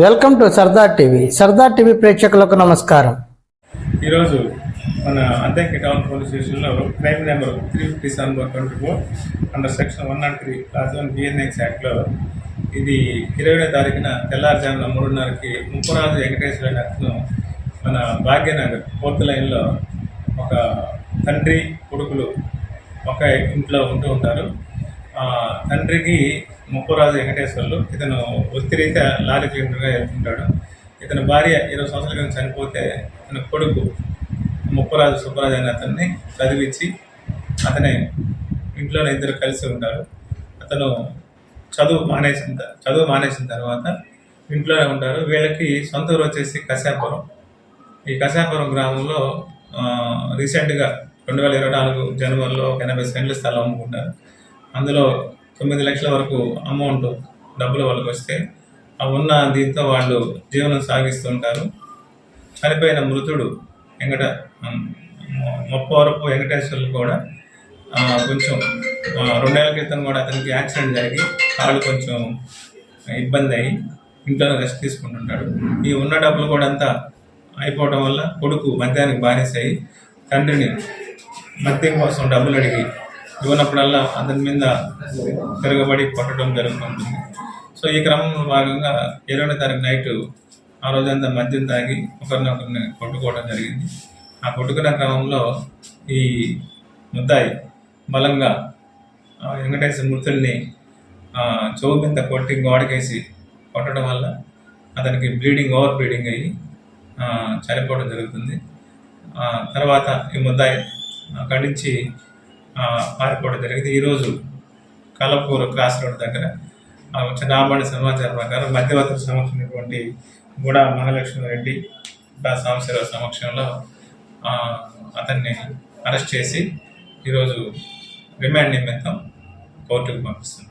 Welcome to Sardar TV. Sardar TV ప్రేక్షకులకు నమస్కారం. ఈరోజు మన అద్దెకి టౌన్ పోలీస్ స్టేషన్లో crime number 357/24 under section 103 class 1 BNX యాక్ట్లో ఇది 20వ తారీఖున తెల్లారుజామున 3:30కి ముప్పరాజు వెంకటేశ్వర అతను మన భాగ్యనగర్ 4th లైన్లో ఒక తండ్రి కొడుకులు ఒక ఇంట్లో ఉంటూ ఉంటారు. తండ్రికి ముప్పరాజు వెంకటేశ్వర్లు, ఇతను వృత్తిరీత్యా లారీ క్లీనర్గా వెళ్తుంటాడు. ఇతని భార్య 20 సంవత్సరాల క్రితం చనిపోతే ఇతని కొడుకు ముప్పరాజు సుబ్బరాజు అనే అతన్ని చదివించి అతని ఇంట్లోనే ఇద్దరు కలిసి ఉంటారు. అతను చదువు మానేసిన తర్వాత ఇంట్లోనే ఉంటారు. వీళ్ళకి సొంత ఊరు వచ్చేసి కశాపురం. ఈ కశాపురం గ్రామంలో రీసెంట్గా 2024 జనవరిలో 80 సెంట్ల స్థలం అమ్ముకుంటారు. అందులో 9 లక్షల వరకు అమౌంట్ డబ్బులు వాళ్ళకి వస్తే ఉన్న దీంతో వాళ్ళు జీవనం సాగిస్తుంటారు. చనిపోయిన మృతుడు ముప్పవరపు వెంకటేశ్వర్లు కూడా కొంచెం 2 నెలల క్రితం కూడా అతనికి యాక్సిడెంట్ జరిగి కాళ్ళు కొంచెం ఇబ్బంది అయ్యి ఇంట్లోనే రెస్ట్ తీసుకుంటుంటాడు. ఈ ఉన్న డబ్బులు కూడా అంతా అయిపోవడం వల్ల కొడుకు మద్యానికి బానిస అయ్యి తండ్రిని మద్యం కోసం డబ్బులు అడిగి ఇవ్వనప్పుడల్లా అతని మీద తిరగబడి కొట్టడం జరుగుతుంటుంది. సో ఈ క్రమంలో భాగంగా 20వ తారీఖు నైటు ఆ రోజంతా మద్యం తాగి ఒకరినొకరిని కొట్టుకోవడం జరిగింది. ఆ కొట్టుకునే క్రమంలో ఈ ముద్దాయి బలంగా వెంకటేశ్వర మృతుల్ని చెవు మీద కొట్టి గోడకేసి కొట్టడం వల్ల అతనికి ఓవర్ బ్లీడింగ్ అయ్యి చనిపోవడం జరుగుతుంది. తర్వాత ఈ ముద్దాయి అక్కడి నుంచి పారిపోవడం జరిగింది. ఈరోజు కలపూరు క్రాస్ రోడ్ దగ్గర రాబడిన సమాచారం ప్రకారం మధ్యవర్తుల సమక్షమైనటువంటి గూడా మహాలక్ష్మి రెడ్డి సాంబశివరావు సమక్షంలో అతన్ని అరెస్ట్ చేసి ఈరోజు రిమాండ్ నిమిత్తం కోర్టుకు పంపిస్తుంది.